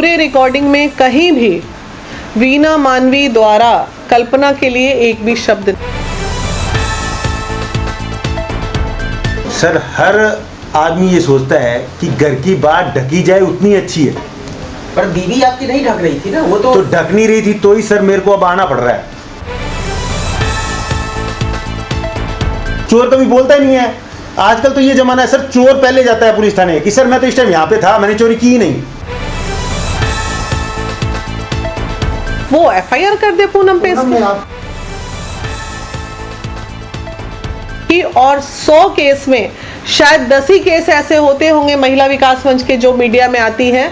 पूरे रिकॉर्डिंग में कहीं भी वीना मानवी द्वारा कल्पना के लिए एक भी शब्द नहीं। सर, हर आदमी ये सोचता है कि घर की बात ढकी जाए उतनी अच्छी है, पर बीवी आपकी नहीं ढक रही थी ना, वो तो ढक नहीं रही थी, तो ही सर मेरे को अब आना पड़ रहा है। चोर कभी बोलता ही नहीं है। आजकल तो ये जमाना है सर, चोर पहले जाता है पुलिस थाने कि सर मैं तो इस टाइम यहाँ पे था, मैंने चोरी की ही नहीं। वो एफआईआर कर दे पूनम पे और 100 केस में शायद 10 ही केस ऐसे होते होंगे महिला विकास मंच के जो मीडिया में आती हैं।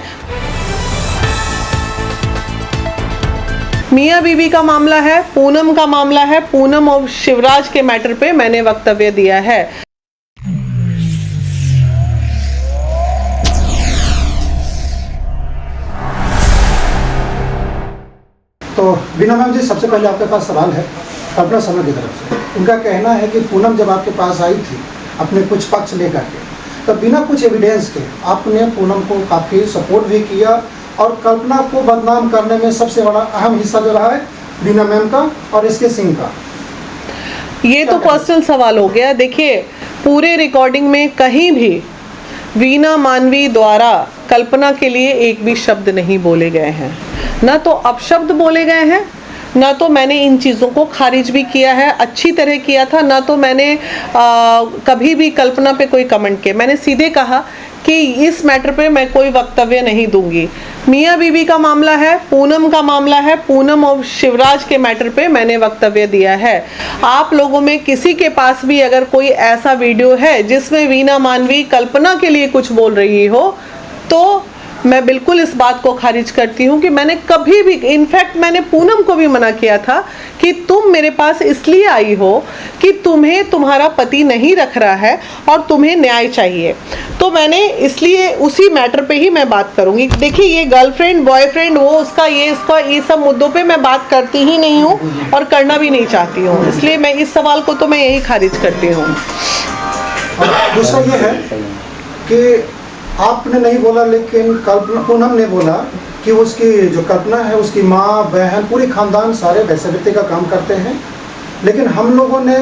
मियां बीबी का मामला है, पूनम का मामला है, पूनम और शिवराज के मैटर पे मैंने वक्तव्य दिया है। तो वीना मैम जी, सबसे पहले आपके पास सवाल है कल्पना शर्मा की तरफ से। उनका कहना है कि पूनम जब आपके पास आई थी अपने कुछ पक्ष लेकर के, तो बिना कुछ एविडेंस के आपने पूनम को काफ़ी सपोर्ट भी किया और कल्पना को बदनाम करने में सबसे बड़ा अहम हिस्सा जो रहा है वीना मैम का और इसके सिंह का। ये तो पर्सनल सवाल हो गया। देखिए, पूरे रिकॉर्डिंग में कहीं भी वीना मानवी द्वारा कल्पना के लिए एक भी शब्द नहीं बोले गए हैं, ना तो अपशब्द बोले गए हैं, ना तो मैंने इन चीज़ों को खारिज भी किया है, अच्छी तरह किया था, ना तो मैंने कभी भी कल्पना पे कोई कमेंट किया। मैंने सीधे कहा कि इस मैटर पे मैं कोई वक्तव्य नहीं दूंगी। मियां बीबी का मामला है, पूनम का मामला है, पूनम और शिवराज के मैटर पे मैंने वक्तव्य दिया है। आप लोगों में किसी के पास भी अगर कोई ऐसा वीडियो है जिसमें वीना मानवी कल्पना के लिए कुछ बोल रही हो, तो मैं बिल्कुल इस बात को खारिज करती हूँ कि मैंने कभी भी, इनफैक्ट मैंने पूनम को भी मना किया था कि तुम मेरे पास इसलिए आई हो कि तुम्हें तुम्हारा पति नहीं रख रहा है और तुम्हें न्याय चाहिए। तो मैंने इसलिए उसी मैटर पे ही मैं बात करूँगी। देखिए, ये गर्लफ्रेंड बॉयफ्रेंड वो उसका ये सब मुद्दों पे मैं बात करती ही नहीं हूँ और करना भी नहीं चाहती हूँ, इसलिए मैं इस सवाल को तो मैं यही खारिज करती हूँ। दूसरा ये है कि आपने नहीं बोला, लेकिन कल्पना पूनम ने बोला कि उसकी जो कल्पना है उसकी माँ बहन पूरी खानदान सारे वैश्यावृत्ति का काम करते हैं, लेकिन हम लोगों ने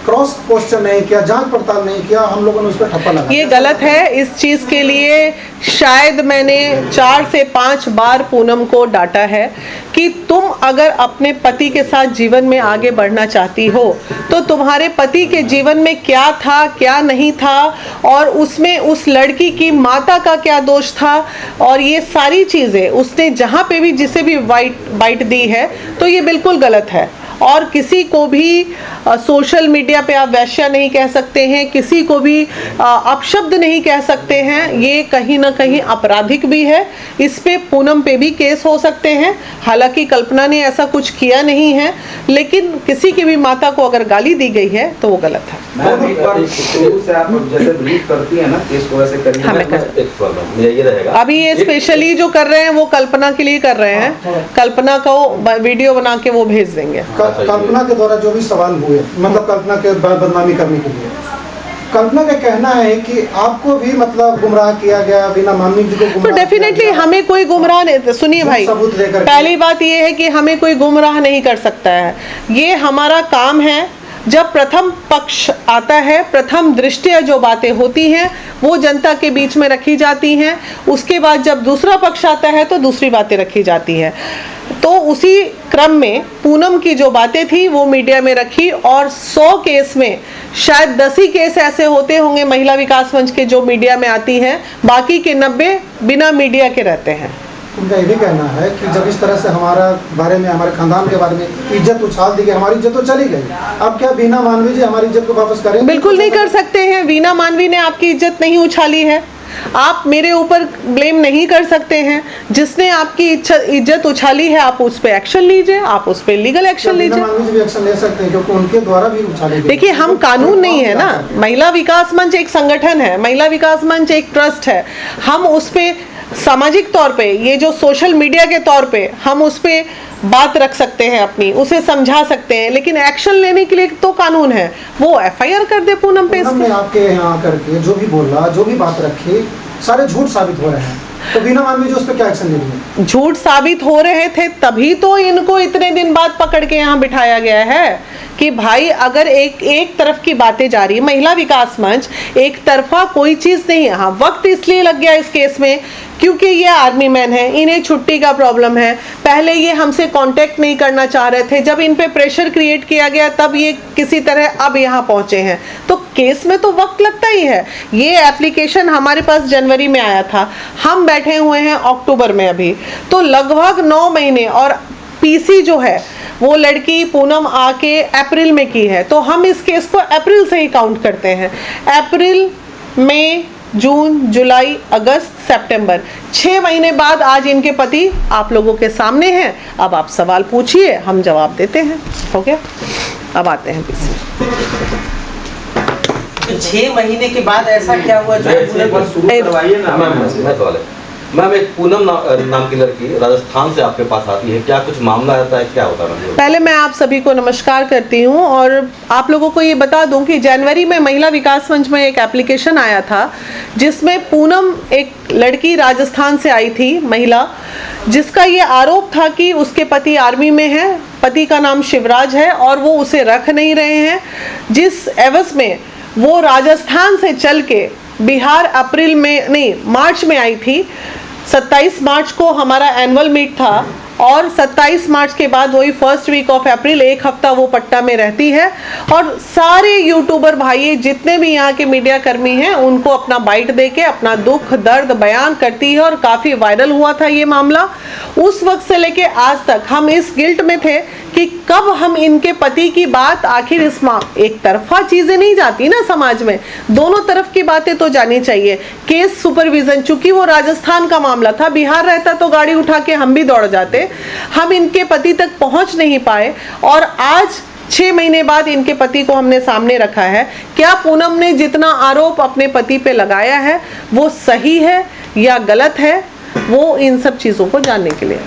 क्रॉस क्वेश्चन नहीं किया, जांच पड़ताल नहीं किया, हम लोगों ने उस पर ठप्पा लगाया। ये गलत है। इस चीज़ के लिए शायद मैंने 4 से 5 बार पूनम को डांटा है कि तुम अगर अपने पति के साथ जीवन में आगे बढ़ना चाहती हो तो तुम्हारे पति के जीवन में क्या था क्या नहीं था और उसमें उस लड़की की माता का क्या दोष था, और ये सारी चीज़ें उसने जहाँ पे भी जिसे भी बाइट दी है, तो ये बिल्कुल गलत है। और किसी को भी सोशल मीडिया पे आप वैश्या नहीं कह सकते हैं, किसी को भी अपशब्द नहीं कह सकते हैं, ये कहीं ना कहीं आपराधिक भी है। इस पे पूनम पे भी केस हो सकते हैं। हालांकि कल्पना ने ऐसा कुछ किया नहीं है, लेकिन किसी की भी माता को अगर गाली दी गई है तो वो गलत है। अभी ये स्पेशली जो कर रहे हैं वो कल्पना के लिए कर रहे हैं, कल्पना को वीडियो बना के वो भेज देंगे। कल्पना के द्वारा जो भी सवाल हुए, मतलब कल्पना के बदनामी करने के लिए, कल्पना का कहना है कि आपको भी मतलब गुमराह किया गया, वीना मानवी जी को गुमराह। तो डेफिनेटली हमें कोई गुमराह नहीं, सुनिए भाई, पहली बात ये है कि हमें कोई गुमराह नहीं कर सकता है। ये हमारा काम है। जब प्रथम पक्ष आता है, प्रथम दृष्टया जो बातें होती हैं वो जनता के बीच में रखी जाती हैं, उसके बाद जब दूसरा पक्ष आता है तो दूसरी बातें रखी जाती हैं। तो उसी क्रम में पूनम की जो बातें थी वो मीडिया में रखी और 100 केस में शायद 10 ही केस ऐसे होते होंगे महिला विकास मंच के जो मीडिया में आती हैं, बाकी के 90 बिना मीडिया के रहते हैं। उनका ये भी कहना है कि जब इस तरह से हमारा बारे में, हमारे खानदान के बारे में इज्जत उछाल दी गई, हमारी इज्जत तो चली गई, अब क्या वीना मानवी जी हमारी इज्जत को वापस करेंगे? बिल्कुल नहीं कर सकते हैं। वीना मानवी ने आपकी इज्जत नहीं उछाली है, आप मेरे ऊपर ब्लेम नहीं कर सकते हैं। जिसने आपकी इज्जत उछाली है आप उस पर एक्शन लीजिए, आप उस पर लीगल एक्शन लीजिए। भी एक्शन ले सकते हैं क्योंकि उनके द्वारा भी उछाली। देखिए, हम कानून नहीं है ना, महिला विकास मंच एक संगठन है, महिला विकास मंच एक ट्रस्ट है। हम उस पे सामाजिक तौर पे, ये जो सोशल मीडिया के तौर पे हम उस पे बात रख सकते हैं अपनी, उसे समझा सकते हैं, लेकिन एक्शन लेने के लिए तो कानून है। वो एफआईआर कर दे पूनम पे। आपके यहाँ आकर के जो भी बोला, जो भी बात रखी, सारे झूठ साबित हो रहे हैं। तो बीना मानवी जो उस पर क्या एक्शन ले रही है? झूठ साबित हो रहे थे तभी तो इनको इतने दिन बाद पकड़ के यहाँ बिठाया गया है कि भाई अगर एक तरफ की बातें जा रही है, महिला विकास मंच एक तरफा कोई चीज नहीं है। हाँ, वक्त इसलिए लग गया इस केस में क्योंकि ये आर्मी मैन है, इन्हें छुट्टी का प्रॉब्लम है। पहले ये हमसे कांटेक्ट नहीं करना चाह रहे थे, जब इन पे प्रेशर क्रिएट किया गया तब ये किसी तरह अब यहाँ पहुंचे हैं। तो केस में तो वक्त लगता ही है। ये एप्लीकेशन हमारे पास जनवरी में आया था, हम बैठे हुए हैं अक्टूबर में अभी, तो लगभग 9 महीने। और पीसी जो है वो लड़की पूनम आके अप्रैल में की है, तो हम इस केस को अप्रैल से ही काउंट करते हैं। अप्रैल, मई, जून, जुलाई, अगस्त, सितंबर, 6 महीने बाद आज इनके पति आप लोगों के सामने हैं। अब आप सवाल पूछिए, हम जवाब देते हैं। हो गया? अब आते हैं पीसी। तो 6 महीने के बाद ऐसा क्या हुआ जो शुरू करवाइए ना। मैम, एक पूनम नाम की लड़की राजस्थान से आपके पास आती है, क्या कुछ मामला रहता है, क्या होता है? पहले मैं आप सभी को नमस्कार करती हूँ और आप लोगों को ये बता दूं कि जनवरी में महिला विकास मंच में एक एप्लीकेशन आया था जिसमें पूनम, एक लड़की राजस्थान से आई थी महिला, जिसका ये आरोप था कि उसके पति आर्मी में है, पति का नाम शिवराज है और वो उसे रख नहीं रहे हैं, जिस एवज में वो राजस्थान से चल के बिहार अप्रैल में नहीं मार्च में आई थी। 27 मार्च को हमारा एनुअल मीट था और 27 मार्च के बाद वही फर्स्ट वीक ऑफ अप्रैल, एक हफ्ता वो पट्टा में रहती है और सारे यूट्यूबर भाई जितने भी यहाँ के मीडिया कर्मी हैं उनको अपना बाइट देके अपना दुख दर्द बयान करती है और काफ़ी वायरल हुआ था ये मामला। उस वक्त से लेके आज तक हम इस गिल्ट में थे कि कब हम इनके पति की बात, आखिर इस एक तरफा चीज़ें नहीं जाती ना समाज में, दोनों तरफ की बातें तो जानी चाहिए। केस सुपरविजन, चूंकि वो राजस्थान का मामला था, बिहार रहता तो गाड़ी उठा के हम भी दौड़ जाते, हम इनके पति तक पहुंच नहीं पाए और आज 6 महीने बाद इनके पति को हमने सामने रखा है। क्या पूनम ने जितना आरोप अपने पति पे लगाया है वो सही है या गलत है, वो इन सब चीजों को जानने के लिए।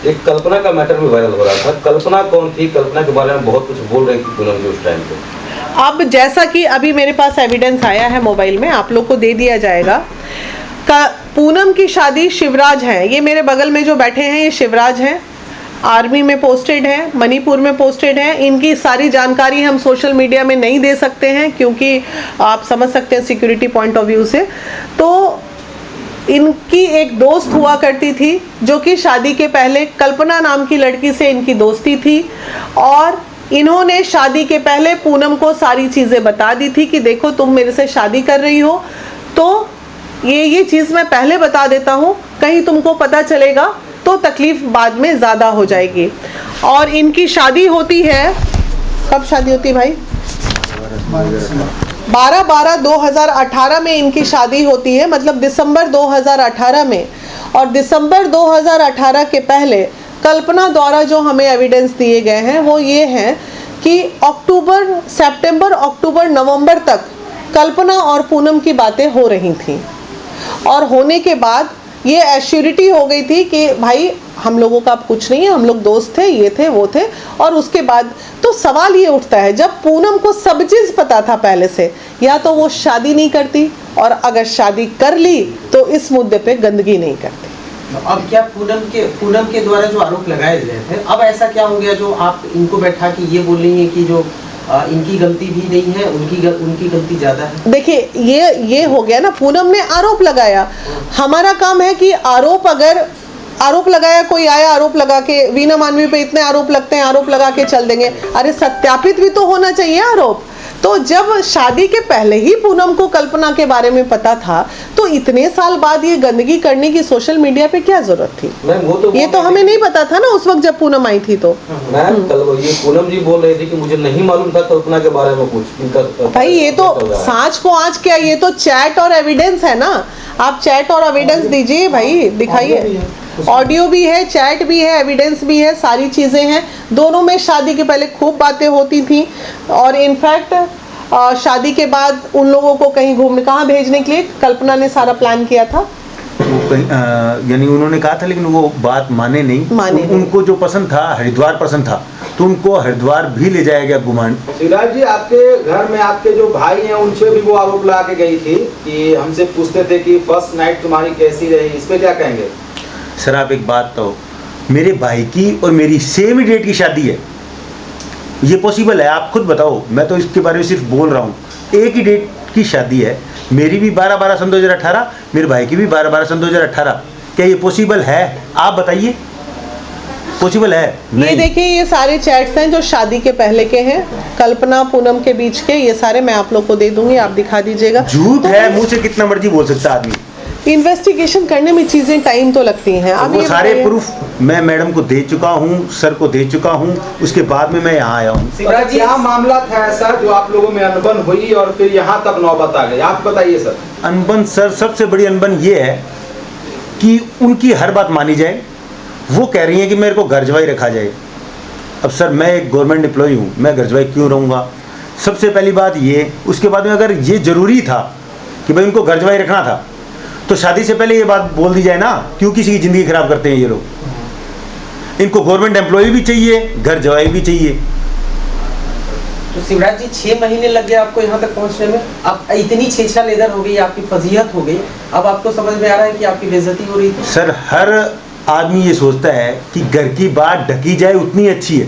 एक कल्पना का मैटर भी वायरल हो रहा था, कल्पना कौन थी? कल्पना के बारे में बहुत कुछ बोल रही थी पूनम जी उस टाइम पे। अब जैसा कि अभी मेरे पास एविडेंस आया है मोबाइल में, आप लोग को दे दिया जाएगा। पूनम की शादी शिवराज है, ये मेरे बगल में जो बैठे हैं ये शिवराज हैं, आर्मी में पोस्टेड है, मणिपुर में पोस्टेड है। इनकी सारी जानकारी हम सोशल मीडिया में नहीं दे सकते हैं क्योंकि आप समझ सकते हैं सिक्योरिटी पॉइंट ऑफ व्यू से। तो इनकी एक दोस्त हुआ करती थी जो कि शादी के पहले कल्पना नाम की लड़की से इनकी दोस्ती थी और इन्होंने शादी के पहले पूनम को सारी चीज़ें बता दी थी कि देखो तुम मेरे से शादी कर रही हो तो ये चीज़ मैं पहले बता देता हूँ, कहीं तुमको पता चलेगा तो तकलीफ बाद में ज़्यादा हो जाएगी। और इनकी शादी होती है, कब शादी होती है भाई? 12/12/2018 में इनकी शादी होती है, मतलब दिसंबर 2018 में। और दिसंबर 2018 के पहले कल्पना द्वारा जो हमें एविडेंस दिए गए हैं वो ये हैं कि सितंबर, अक्टूबर, नवंबर तक कल्पना और पूनम की बातें हो रही थीं और होने के बाद ये एश्योरिटी हो गई थी कि भाई हम लोगों का अब कुछ नहीं है, हम लोग दोस्त थे, ये थे वो थे। और उसके बाद तो सवाल ये उठता है, जब पूनम को सब चीज़ पता था पहले से, या तो वो शादी नहीं करती और अगर शादी कर ली तो इस मुद्दे पे गंदगी नहीं करती। अब क्या पूनम के द्वारा जो आरोप लगाए गए थे, अब ऐसा क्या हो गया जो आप इनको बैठा के ये बोल रही हैं कि जो इनकी गलती भी नहीं है, उनकी गलती ज्यादा है? देखिए ये हो गया ना, पूनम ने आरोप लगाया, हमारा काम है कि अगर आरोप लगाया, कोई आया आरोप लगा के, वीना मानवी पे इतने आरोप लगते हैं, आरोप लगा के चल देंगे, अरे सत्यापित भी तो होना चाहिए आरोप। तो जब शादी के पहले ही पूनम को कल्पना के बारे में पता था तो इतने साल बाद ये गंदगी करने की सोशल मीडिया पे क्या जरूरत थी? ये तो हमें नहीं पता था ना उस वक्त जब पूनम आई थी। तो मैम ये पूनम जी बोल रही थी कि मुझे नहीं मालूम था कल्पना के बारे में कुछ। भाई ये तो सांच को आँच क्या, ये तो चैट और एविडेंस है ना। आप चैट और एविडेंस दीजिए भाई, दिखाइए। ऑडियो भी है, चैट भी है, एविडेंस भी है, सारी चीज़ें हैं। दोनों में शादी के पहले खूब बातें होती थी और इनफैक्ट शादी के बाद उन लोगों को कहीं घूमने, कहाँ भेजने के लिए कल्पना ने सारा प्लान किया था। यानी उन्होंने कहा था लेकिन वो बात माने नहीं। उनको जो पसंद था, हरिद्वार पसंद था, तो उनको हरिद्वार भी ले जाया गया घुमान। शिवराज जी, आपके घर में आपके जो भाई हैं उनसे भी वो आरोप लगा के गई थी कि हमसे पूछते थे कि फर्स्ट नाइट तुम्हारी कैसी रही, इस पे क्या कहेंगे? सर आप एक बात तो, मेरे भाई की और मेरी सेम ही डेट की शादी है, ये पॉसिबल है? आप खुद बताओ, मैं तो इसके बारे में सिर्फ बोल रहा हूँ। एक ही डेट की शादी है, मेरी भी 12/12 सन 2018, मेरे भाई की भी 12/12 सन 2018। क्या ये पॉसिबल है? आप बताइए, पॉसिबल है? ये नहीं। देखिए, ये सारे चैट्स हैं जो शादी के पहले के हैं, कल्पना पूनम के बीच के, ये सारे मैं आप लोग को दे दूंगी, आप दिखा दीजिएगा। झूठ है, मुंह से कितना मर्जी बोल सकता है आदमी। इन्वेस्टिगेशन करने में चीजें टाइम तो लगती हैं। अब वो ये सारे बताइए- प्रूफ मैं मैडम को दे चुका हूँ, सर को दे चुका हूँ, उसके बाद में मैं यहाँ आया हूँ। शिवराज जी, क्या मामला था ऐसा जो आप लोगों में अनबन हुई और फिर यहाँ तक नौबत आ गई, आप बताइए सर। अनबन सर, सबसे बड़ी अनबन ये है कि उनकी हर बात मानी जाए। वो कह रही हैं कि मेरे को घर जवाई रखा जाए। अब सर मैं एक गवर्नमेंट एम्प्लॉय हूँ, मैं घर जवाई क्यों रहूँगा? सबसे पहली बात ये। उसके बाद में अगर ये ज़रूरी था कि भाई उनको घर जवाई रखना था, तो शादी से पहले ये बात बोल दी जाए ना। क्यों किसी की ज़िंदगी ख़राब करते हैं ये लोग? इनको गवर्नमेंट एम्प्लॉय भी चाहिए, घर जवाई भी चाहिए। तो शिवराज जी 6 महीने लग गए आपको यहाँ तक पहुँचने में, अब इतनी छेछा लेदर हो गई, आपकी फजीहत हो गई, अब आपको समझ में आ रहा है कि आपकी बेइज्जती हो रही थी? सर हर आदमी ये सोचता है कि घर की बात ढकी जाए उतनी अच्छी है,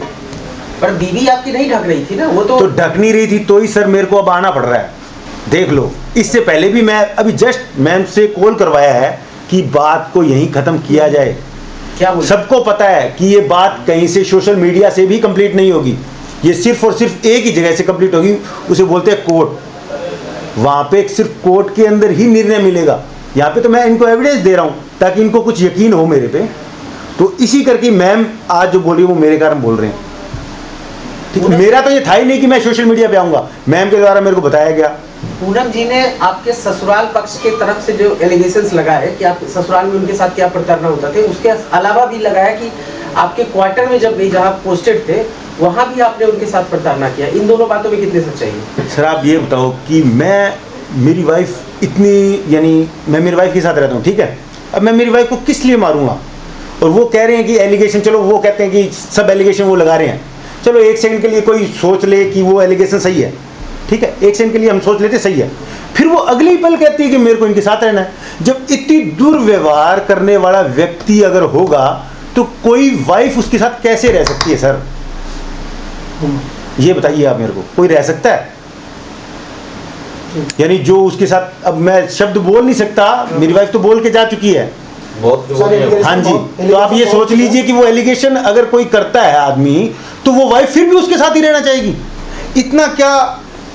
पर बीवी आपकी नहीं ढक रही थी ना, वो तो तो ढक नहीं रही थी, तो ही सर मेरे को अब आना पड़ रहा है। देख लो, इससे पहले भी मैं अभी जस्ट मैम से कॉल करवाया है कि बात को यहीं ख़त्म किया जाए। क्या बोल सबको पता है कि ये बात कहीं से सोशल मीडिया से भी कंप्लीट नहीं होगी, ये सिर्फ और सिर्फ एक ही जगह से कंप्लीट होगी, उसे बोलते हैं कोर्ट। वहाँ पे सिर्फ कोर्ट के अंदर ही निर्णय मिलेगा। यहाँ पे तो मैं इनको एविडेंस दे रहा हूँ ताकि इनको कुछ यकीन हो मेरे पे। तो इसी करके मैम आज जो बोल रही है वो मेरे कारण बोल रहे हैं। ठीक है, मेरा तो ये था ही नहीं कि मैं सोशल मीडिया पे आऊँगा, मैम के द्वारा मेरे को बताया गया। पूनम जी ने आपके ससुराल पक्ष के तरफ से जो एलिगेशंस लगाए कि आप ससुराल में उनके साथ क्या प्रताड़ना होता थे, उसके अलावा भी लगाया कि आपके क्वार्टर में जब भी जहाँ पोस्टेड थे वहाँ भी आपने उनके साथ प्रताड़ना किया। इन दोनों बातों में कितनी सच्चाई है? सर आप ये बताओ कि मेरी वाइफ इतनी, यानी मैं मेरी वाइफ के साथ रहता हूँ, ठीक है, अब मैं मेरी वाइफ को किस लिए मारूंगा? और वो कह रहे हैं कि एलिगेशन, चलो वो कहते हैं कि सब एलिगेशन वो लगा रहे हैं, चलो एक सेकंड के लिए कोई सोच ले कि वो एलिगेशन सही है, ठीक है, एक सेकंड के लिए हम सोच लेते सही है, फिर वो अगली पल कहती है कि मेरे को इनके साथ रहना है। जब इतनी दुर्व्यवहार करने वाला व्यक्ति अगर होगा तो कोई वाइफ उसके साथ कैसे रह सकती है सर? ये बताइए आप मेरे को, कोई रह सकता है? यानी जो उसके साथ, अब मैं शब्द बोल नहीं सकता, मेरी वाइफ तो बोल के जा चुकी है। बहुत सर, एलिगेशन हाँ जी, बहुत- तो आप ये सोच लीजिए कि वो एलिगेशन अगर कोई करता है आदमी, तो वो वाइफ फिर भी उसके साथ ही रहना चाहेगी।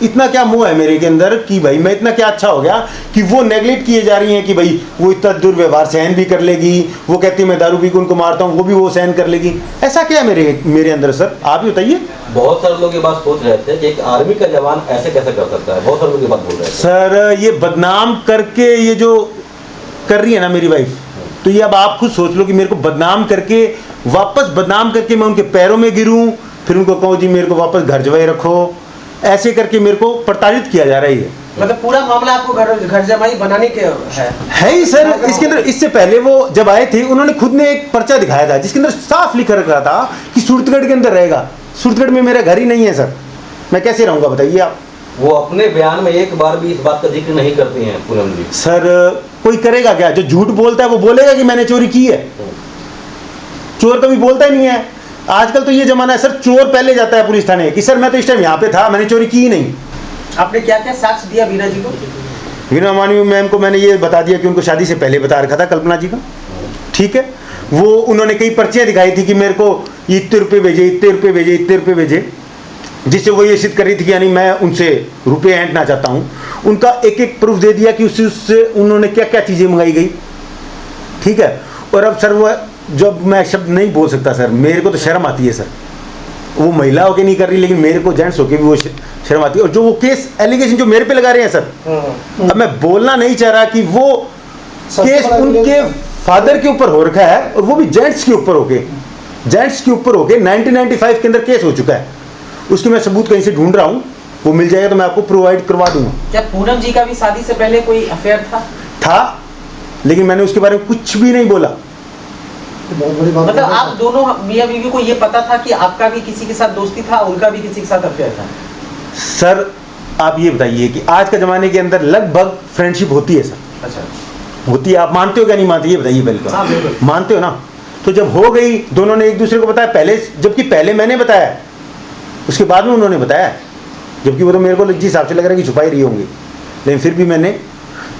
इतना क्या मोह है मेरे के अंदर कि भाई मैं इतना क्या अच्छा हो गया कि वो नेगलेक्ट किए जा रही हैं कि भाई वो इतना दुर्व्यवहार सहन भी कर लेगी, वो कहती है मैं दारू पी के उनको मारता हूँ, वो भी वो सहन कर लेगी। ऐसा क्या है मेरे अंदर सर? आप ही बताइए। बहुत सारे लोग ये बात सोच रहे थे कि एक आर्मी का जवान ऐसे कैसे कर सकता है, बहुत सारे लोग ये बात बोल रहे थे। सर ये बदनाम करके ये जो कर रही है ना मेरी वाइफ, तो ये अब आप खुद सोच लो कि मेरे को बदनाम करके, वापस बदनाम करके मैं उनके पैरों में गिरूं, फिर उनको कहूँ जी मेरे को वापस घर जवाई रखो, ऐसे करके मेरे को प्रताड़ित किया जा रहा है। मतलब पूरा मामला आपको घर जमाई बनाने के है ही सर। इसके अंदर इससे पहले वो जब आए थे उन्होंने खुद ने एक पर्चा दिखाया था जिसके अंदर साफ लिखा रखा था कि सूरतगढ़ के अंदर रहेगा। सूरतगढ़ में मेरा घर ही नहीं है सर, मैं कैसे रहूँगा बताइए आप? वो अपने बयान में एक बार भी इस बात का जिक्र नहीं करती हैं पूनम जी। सर कोई करेगा क्या? जो झूठ बोलता है वो बोलेगा कि मैंने चोरी की है। चोर कभी बोलता ही नहीं है। आजकल तो ये जमाना है सर, चोर पहले जाता है पुलिस थाने कि सर मैं तो इस टाइम यहाँ पे था, मैंने चोरी की ही नहीं। आपने क्या क्या साक्ष्य दिया बीना जी को? वीना मानवी मैम को मैंने ये बता दिया कि उनको शादी से पहले बता रखा था कल्पना जी का, ठीक है। वो उन्होंने कई पर्चियाँ दिखाई थी कि मेरे को इतने रुपये भेजे, इतने रुपये भेजे, इतने रुपये भेजे, जिससे वो ये सिद्ध कर रही थी कि यानी मैं उनसे रुपये ऐंठना चाहता हूँ। उनका एक एक प्रूफ दे दिया कि उससे उन्होंने क्या क्या चीज़ें मंगाई गई, ठीक है। और अब सर वो जब मैं शब्द नहीं बोल सकता सर, मेरे को तो शर्म आती है सर। वो महिला होके नहीं कर रही, लेकिन मेरे को जेंट्स होके भी वो शर्म आती है। और जो वो केस एलिगेशन जो मेरे पे लगा रहे हैं सर, अब मैं बोलना नहीं चाह रहा कि वो केस उनके फादर के ऊपर हो रखा है और वो भी जेंट्स के ऊपर होके 1995 के अंदर केस हो चुका है। उसके मैं सबूत कहीं से ढूंढ रहा हूँ, वो मिल जाएगा तो मैं आपको प्रोवाइड करवा दूंगा। क्या पूनम जी का भी शादी से पहले कोई अफेयर था? लेकिन मैंने उसके बारे में कुछ भी नहीं बोला। तो बहुत बड़ी बात मतलब है। आप दोनों मियां बीवी को ये पता था कि आपका भी किसी के साथ दोस्ती था, उनका भी किसी के साथ अफेयर था? सर आप ये बताइए कि आज के ज़माने के अंदर लगभग फ्रेंडशिप होती है सर, अच्छा, होती है। आप मानते हो क्या नहीं मानते ये बताइए बिल्कुल। हाँ, बिल्कुल। मानते हो ना? तो जब हो गई, दोनों ने एक दूसरे को बताया पहले, जबकि पहले मैंने बताया, उसके बाद में उन्होंने बताया, जबकि वो तो मेरे को जिस हिसाब से लग रहा है कि छुपा ही रही होंगी, लेकिन फिर भी मैंने,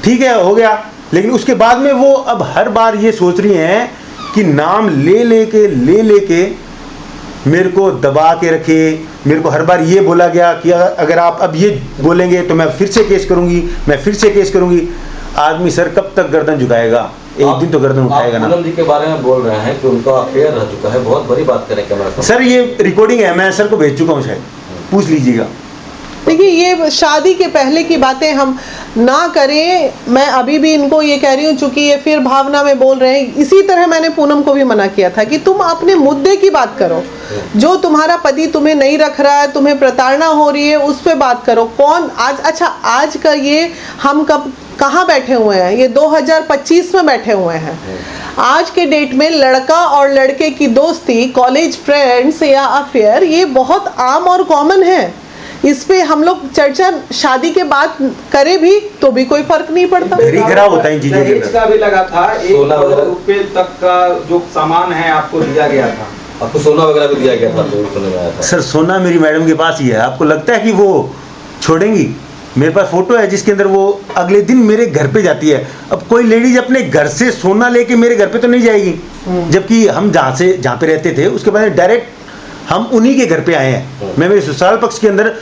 ठीक है हो गया। लेकिन उसके बाद में वो अब हर बार ये सोच रही हैं कि नाम ले लेके मेरे को दबा के रखे। मेरे को हर बार ये बोला गया कि अगर आप अब ये बोलेंगे तो मैं फिर से केस करूंगी, मैं फिर से केस करूंगी। आदमी सर कब तक गर्दन झुकाएगा? एक दिन तो गर्दन उठाएगा ना। पूनम जी के बारे में बोल रहे हैं कि उनका अफेयर रह चुका है, बहुत बड़ी बात करें कैमरा सामने। सर ये रिकॉर्डिंग है, मैं सर को भेज चुका हूँ, शायद पूछ लीजिएगा। देखिए ये शादी के पहले की बातें हम ना करें। मैं अभी भी इनको ये कह रही हूँ, चूंकि ये फिर भावना में बोल रहे हैं। इसी तरह मैंने पूनम को भी मना किया था कि तुम अपने मुद्दे की बात करो, जो तुम्हारा पति तुम्हें नहीं रख रहा है, तुम्हें प्रताड़ना हो रही है, उस पे बात करो। कौन आज, अच्छा आज का ये हम कब कहाँ बैठे हुए हैं? ये 2025 में बैठे हुए हैं। आज के डेट में लड़का और लड़के की दोस्ती, कॉलेज फ्रेंड्स या अफेयर, ये बहुत आम और कॉमन है। इस पे हम लोग चर्चा शादी के बाद करें भी तो भी कोई फर्क नहीं पड़ता। घरी खराब होता है इन चीजों के दहेज अंदर। का भी लगा था, 1 सोना करोड़ वगैरह। रुपए तक का जो सामान है आपको दिया गया था। आपको सोना वगैरह भी दिया गया था, तो सुनने में आया था। सर सोना मेरी मैडम के पास ही है। आपको लगता है कि वो छोड़ेंगी? मेरे पास फोटो है जिसके अंदर वो अगले दिन मेरे घर पे जाती है। अब कोई लेडीज अपने घर से सोना लेके मेरे घर पे तो नहीं जाएगी, जबकि हम जहाँ पे रहते थे उसके बाद डायरेक्ट हम उन्हीं के घर पे आए हैं। मैं मेरे ससुराल पक्ष के अंदर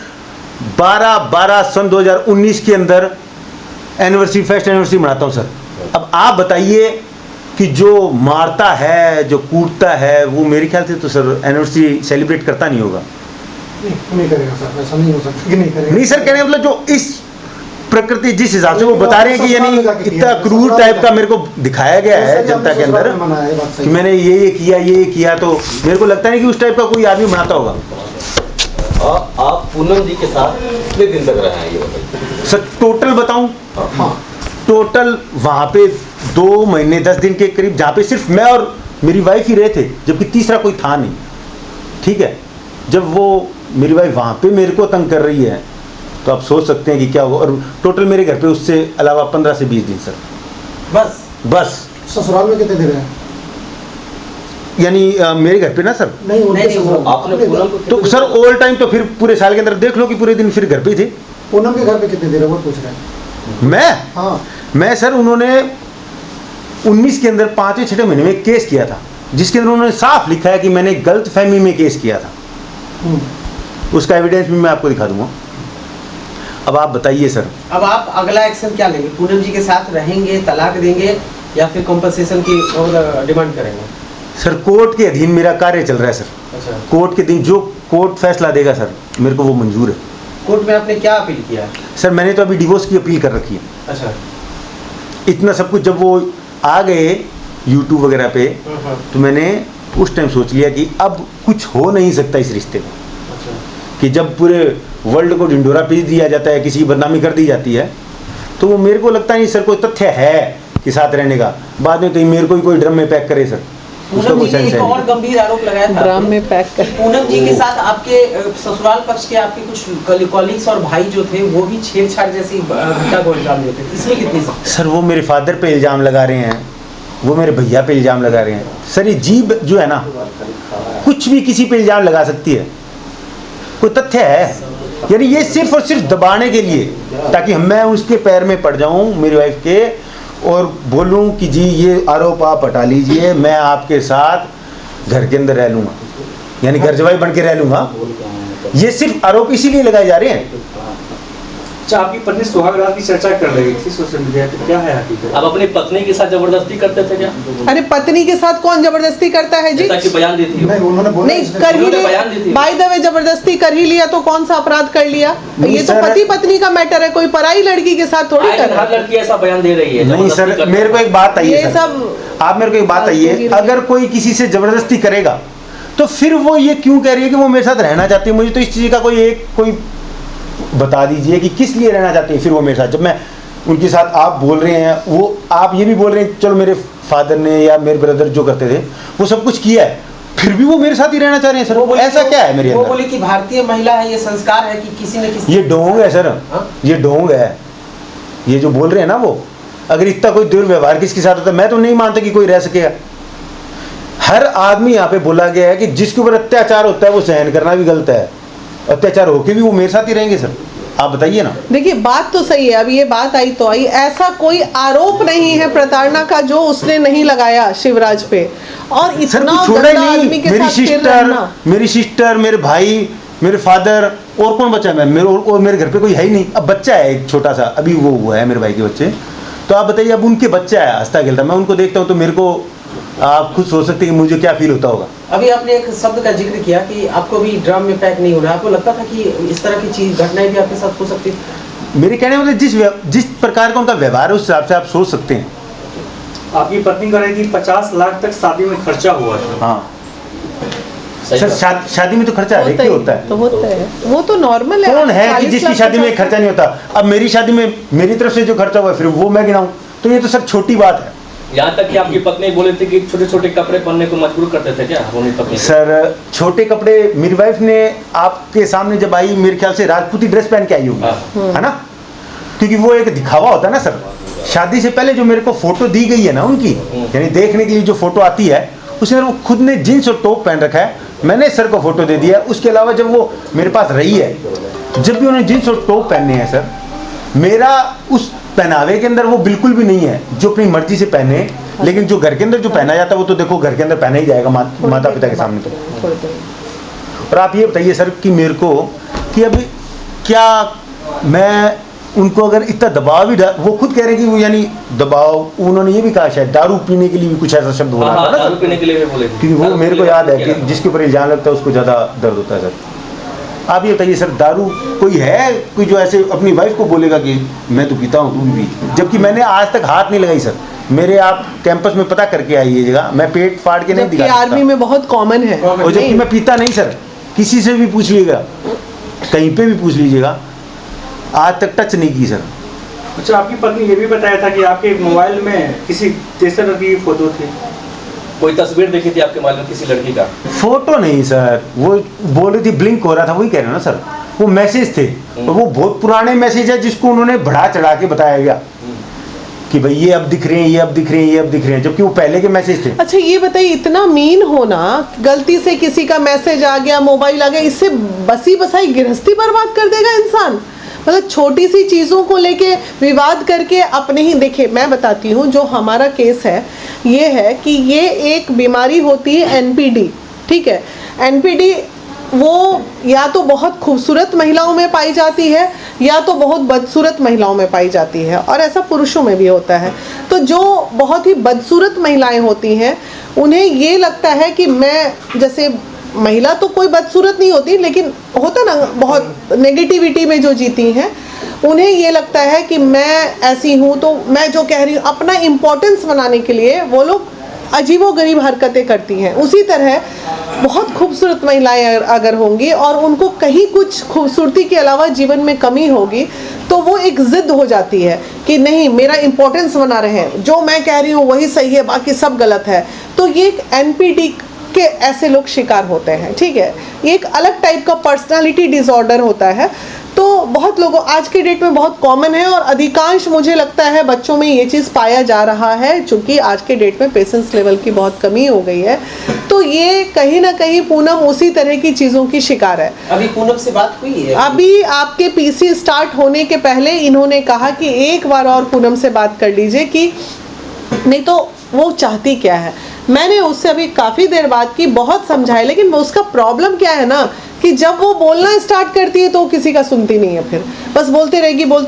12 सन 2019 के अंदर एनिवर्सरी, फर्स्ट एनिवर्सरी मनाता हूँ सर। अब आप बताइए कि जो मारता है, जो कूटता है, वो मेरे ख्याल से तो सर एनिवर्सरी सेलिब्रेट करता नहीं होगा। नहीं करेगा सर, ऐसा नहीं हो सकता कि नहीं करेगा। नहीं सर, कहने मतलब जो इस प्रकृति जिस हिसाब से वो बता रहे हैं कि यानी इतना क्रूर टाइप का मेरे को दिखाया गया है जनता के अंदर कि मैंने ये किया, तो मेरे को लगता नहीं कि उस टाइप का कोई आदमी बनाता होगा। आप पूनम जी के साथ कितने दिन तक रहे हैं ये बताइए? सर टोटल बताऊं? हाँ, टोटल वहाँ पे 2 महीने 10 दिन के करीब, जहाँ पे सिर्फ मैं और मेरी वाइफ ही रहे थे, जबकि तीसरा कोई था नहीं। ठीक है, जब वो मेरी वाइफ वहाँ पे मेरे को तंग कर रही है तो आप सोच सकते हैं कि क्या हुआ। और टोटल मेरे घर पे उससे अलावा 15 से 20 दिन सर, बस। ससुराल में कितने दिन है? यानी मेरे घर पे ना सर, नहीं उनके नहीं, ससुराल आपने अपने पूनम घर- को तो कितने सर ऑल टाइम तो फिर पूरे साल के अंदर देख लो कि पूरे दिन फिर घर पे ही थे। पूनम के घर पे कितने दिन है वो पूछ रहे हैं? मैं हाँ, सर उन्होंने 19 के अंदर 5-6 महीने में केस किया था, जिसके अंदर उन्होंने साफ लिखा है कि मैंने गलत फहमी में केस किया था। उसका एविडेंस भी मैं आपको दिखा दूंगा। अब आप बताइए सर। अब आप अगला एक्शन क्या लेंगे? पूनम जी के साथ रहेंगे, तलाक देंगे, या फिर कॉम्पनसेशन की डिमांड करेंगे? सर कोर्ट के अधीन मेरा कार्य चल रहा है सर। अच्छा, कोर्ट के दिन जो कोर्ट फैसला देगा सर, मेरे को वो मंजूर है। कोर्ट में आपने क्या अपील किया है? सर मैंने तो अभी डिवोर्स की अपील कर रखी है। अच्छा, इतना सब कुछ जब वो आ गए यूट्यूब वगैरह पे, तो मैंने उस टाइम सोच लिया कि अब कुछ हो नहीं सकता इस रिश्ते में। अच्छा, कि जब पूरे वर्ल्ड को ढिंडोरा पीस दिया जाता है, किसी की बदनामी कर दी जाती है, तो वो मेरे को लगता नहीं सर कोई तथ्य है कि साथ रहने का। बाद में कहीं मेरे को ही कोई ड्रम में पैक करे सर, उसका पूनम कोई जी ने सेंस एक है और नहीं। गंभीर आरोप लगाया था ड्राम में पैक कर। पूनम जी के साथ आपके ससुराल पक्ष के आपके कुछ कॉलीग्स और भाई जो थे वो भी छेड़छाड़ जैसी घटना को अंजाम देते थे। इसमें कितनी सच है? सर वो मेरे फादर पे इल्ज़ाम लगा रहे हैं, वो मेरे भैया पे इल्ज़ाम लगा रहे हैं। सर ये जीभ जो है ना, कुछ भी किसी पे इल्ज़ाम लगा सकती है, कोई तथ्य है? यानी ये सिर्फ और सिर्फ दबाने के लिए, ताकि मैं उसके पैर में पड़ जाऊं मेरी वाइफ के, और बोलूं कि जी ये आरोप आप हटा लीजिए, मैं आपके साथ घर के अंदर रह लूँगा, यानी घर जवाई बन के रह लूँगा। ये सिर्फ आरोप इसीलिए लगाए जा रहे हैं। अच्छा, आपकी पत्नी सुहागरात की चर्चा कर रही थी सोशल मीडिया पे, क्या है हकीकत? आप अपनी पत्नी के साथ जबरदस्ती करते थे क्या? अरे पत्नी के साथ कौन जबरदस्ती करता है जी? जैसा कि बयान देती हो। नहीं उन्होंने बोला नहीं इसने- कर ही उन्होंने बयान दी लिया, थी। बाय द वे जबरदस्ती कर ही लिया तो कौन सा अपराध कर लिया? नहीं ये तो सर। पति पत्नी का मैटर है, कोई पराई लड़की के साथ थोड़ी आज कर रहा हर है। लड़की ऐसा बयान दे रही है। नहीं जबरदस्ती सर, करते मेरे को हैं। एक बात आइए ये सर, सब आप मेरे को एक बात फालतू आइए, की अगर कोई किसी से जबरदस्ती करेगा तो फिर वो ये क्यों कह रही है कि वो मेरे साथ रहना चाहती है? मुझे तो इस चीज़ का कोई बता दीजिए कि किस लिए रहना चाहती है फिर वो मेरे साथ। जब मैं उनके साथ, आप बोल रहे हैं, वो आप ये भी बोल रहे हैं चलो मेरे फादर ने या मेरे ब्रदर जो करते थे वो सब कुछ किया है, फिर भी वो मेरे साथ ही रहना चाह रहे हैं सर। ऐसा क्या है मेरे वो अंदर? बोले कि भारतीय महिला है, ये संस्कार है कि किसी न किसी ये ढोंग है सर, हाँ? ये ढोंग है। ये जो बोल रहे हैं ना वो, अगर इतना कोई दुर्व्यवहार किसके साथ होता है, मैं तो नहीं मानता कि कोई रह सकेगा। हर आदमी यहाँ पे बोला गया है कि जिसके ऊपर अत्याचार होता है वो सहन करना भी गलत है। अत्याचार होके भी वो मेरे साथ ही रहेंगे सर, आप बताइए ना। देखिए बात तो सही है, अब ये बात आई तो आई, ऐसा कोई आरोप नहीं है प्रताड़ना का जो उसने नहीं लगाया शिवराज पे। और सर इतना कुछ छोड़ा ही गंदा आदमी नहीं। के साथ फिर रहना। मेरी सिस्टर, मेरे भाई, मेरे फादर, और कौन बचा है? मैं और मेरे घर पे कोई है ही नहीं। अब बच्चा है एक छोटा सा, अभी वो हुआ है मेरे भाई के बच्चे। तो आप बताइए, अब उनके बच्चा है हंसता खेलता, मैं उनको देखता हूँ तो मेरे को, आप खुद सोच सकते हैं कि मुझे क्या फील होता होगा। अभी आपने एक शब्द का जिक्र किया कि आपको भी ड्रम में पैक नहीं होना, आपको लगता था कि इस तरह की चीज घटनाएं भी आपके साथ हो सकती थी? मेरे कहने मतलब जिस प्रकार का उनका व्यवहार है उस हिसाब से आप सोच सकते हैं। आपकी पत्नी कह रही थी 50 लाख तक शादी में खर्चा हुआ था। हाँ सर, शादी में तो खर्चा हर होता है। तो होता है, वो तो नॉर्मल है। कौन है कि 40 जिसकी लाख शादी में 50 खर्चा नहीं होता? अब मेरी शादी में मेरी तरफ से जो खर्चा हुआ फिर वो मैं गिनाऊं, तो ये तो सर छोटी बात है। यहाँ तक कि आपकी पत्नी बोले थे कि छोटे छोटे कपड़े पहनने को मजबूर करते थे क्या अपनी पत्नी को? सर छोटे कपड़े, मेरी वाइफ ने आपके सामने जब आई मेरे ख्याल से राजपूती ड्रेस पहन के आई होगी, है ना? क्योंकि वो एक दिखावा होता है ना सर। शादी से पहले जो मेरे को फोटो दी गई है ना उनकी, यानी देखने के लिए जो फोटो आती है, उसमें वो खुद ने जींस और टॉप पहन रखा है, मैंने सर को फोटो दे दिया। उसके अलावा जब वो मेरे पास रही है, जब भी उन्होंने जींस और टॉप पहने हैं सर, मेरा उस पहनावे के अंदर वो बिल्कुल भी नहीं है जो अपनी मर्जी से पहने। लेकिन जो घर के अंदर जो पहना जाता है वो तो देखो घर के अंदर पहना ही जाएगा माता पिता के सामने तो। और आप ये बताइए सर कि मेरे को कि अभी क्या मैं उनको अगर इतना दबाव भी, वो खुद कह रहे हैं कि वो यानी दबाव, उन्होंने ये भी कहा शायद दारू पीने के लिए भी कुछ ऐसा शब्द हो रहा था ना, दारू पीने के लिए भी बोले, क्योंकि वो मेरे को याद है कि जिसके ऊपर इल्जाम लगता है उसको ज़्यादा दर्द होता है सर। आप ये बताइए सर, दारू कोई है कोई जो ऐसे अपनी वाइफ को बोलेगा कि मैं तो पीता हूँ तू भी, जबकि मैंने आज तक हाथ नहीं लगाई सर। मेरे आप कैंपस में पता करके आइएगा, मैं पेट फाड़ के नहीं दिखा सकता। आर्मी में बहुत कॉमन है। और जबकि मैं पीता नहीं सर, किसी से भी पूछ लीजिएगा, कहीं पे भी पूछ लीजिएगा, आज तक टच नहीं की सर। अच्छा, आपकी पत्नी ये भी बताया था कि आपके मोबाइल में किसी तीसरे लड़की की फोटो थी, कोई तस्वीर देखी थी आपके मोबाइल में किसी लड़की का? फोटो नहीं सर, वो बोल रही थी ब्लिंक हो रहा था, वही कह रहे हो ना सर। वो मैसेज थे और वो बहुत पुराने मैसेज है जिसको उन्होंने बढ़ा चढ़ा के बताया गया कि भाई ये अब दिख रहे हैं, ये अब दिख रहे हैं, ये अब दिख रहे हैं, जबकि वो पहले के मैसेज थे। अच्छा ये बताइए, इतना मीन होना, गलती से किसी का मैसेज आ गया, मोबाइल आ गया, इससे बसी बसाई गृहस्थी बर्बाद कर देगा इंसान। मतलब छोटी सी चीज़ों को लेके विवाद करके अपने ही, देखिए मैं बताती हूँ, जो हमारा केस है ये है कि ये एक बीमारी होती है एनपीडी, ठीक है। एनपीडी वो या तो बहुत खूबसूरत महिलाओं में पाई जाती है या तो बहुत बदसूरत महिलाओं में पाई जाती है, और ऐसा पुरुषों में भी होता है। तो जो बहुत ही बदसूरत महिलाएं होती हैं उन्हें ये लगता है कि मैं, जैसे महिला तो कोई बदसूरत नहीं होती, लेकिन होता ना बहुत नेगेटिविटी में जो जीती हैं, उन्हें ये लगता है कि मैं ऐसी हूँ तो मैं जो कह रही हूँ, अपना इम्पोर्टेंस बनाने के लिए वो लोग अजीबोगरीब हरकतें करती हैं। उसी तरह बहुत खूबसूरत महिलाएं अगर होंगी और उनको कहीं कुछ खूबसूरती के अलावा जीवन में कमी होगी, तो वो एक ज़िद हो जाती है कि नहीं, मेरा इम्पोर्टेंस बना रहे, जो मैं कह रही हूँ वही सही है, बाकी सब गलत है। तो ये एक एनपीडी के ऐसे लोग शिकार होते हैं, ठीक है। ये एक अलग टाइप का पर्सनालिटी डिसऑर्डर होता है। तो बहुत लोगों, आज के डेट में बहुत कॉमन है, और अधिकांश मुझे लगता है बच्चों में ये चीज़ पाया जा रहा है, चूँकि आज के डेट में पेशेंस लेवल की बहुत कमी हो गई है। तो ये कहीं ना कहीं पूनम उसी तरह की चीज़ों की शिकार है। अभी पूनम से बात हुई है? अभी आपके पीसी स्टार्ट होने के पहले इन्होंने कहा कि एक बार और पूनम से बात कर लीजिए, कि नहीं तो वो चाहती क्या है। मैंने उससे अभी काफ़ी देर बाद की, बहुत समझाया, लेकिन उसका प्रॉब्लम क्या है ना कि जब वो बोलना स्टार्ट करती है तो किसी का सुनती नहीं है, फिर बस बोलते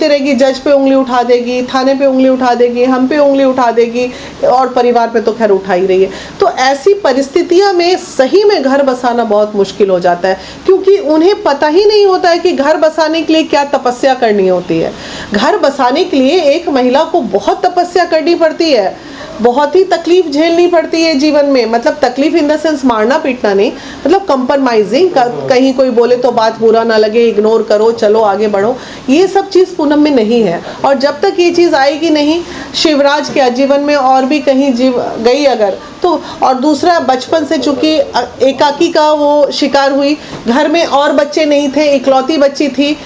रहेगी, जज पे उंगली उठा देगी, थाने पे उंगली उठा देगी, हम पे उंगली उठा देगी, और परिवार पे तो खैर उठा ही रही है। तो ऐसी परिस्थितियां में सही में घर बसाना बहुत मुश्किल हो जाता है, क्योंकि उन्हें पता ही नहीं होता है कि घर बसाने के लिए क्या तपस्या करनी होती है। घर बसाने के लिए एक महिला को बहुत तपस्या करनी पड़ती है, बहुत ही तकलीफ झेलनी पड़ती है जीवन में, मतलब तकलीफ इन द सेंस मारना पीटना नहीं, मतलब कंप्रोमाइजिंग, कहीं कोई बोले तो बात बुरा ना लगे, इग्नोर करो, चलो आगे बढ़ो, ये सब चीज़ पूनम में नहीं है। और जब तक ये चीज़ आएगी नहीं, शिवराज के जीवन में और भी कहीं जीव गई अगर तो, और दूसरा बचपन से चूंकि एकाकी का वो शिकार हुई, घर में और बच्चे नहीं थे, इकलौती बच्ची थी,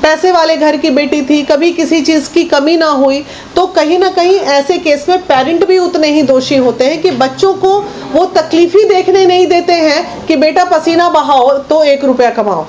पैसे वाले घर की बेटी थी, कभी किसी चीज़ की कमी ना हुई, तो कहीं ना कहीं ऐसे केस में पेरेंट भी उतने ही दोषी होते हैं कि बच्चों को वो तकलीफ ही देखने नहीं देते हैं कि बेटा पसीना बहाओ तो 1 रुपया कमाओ।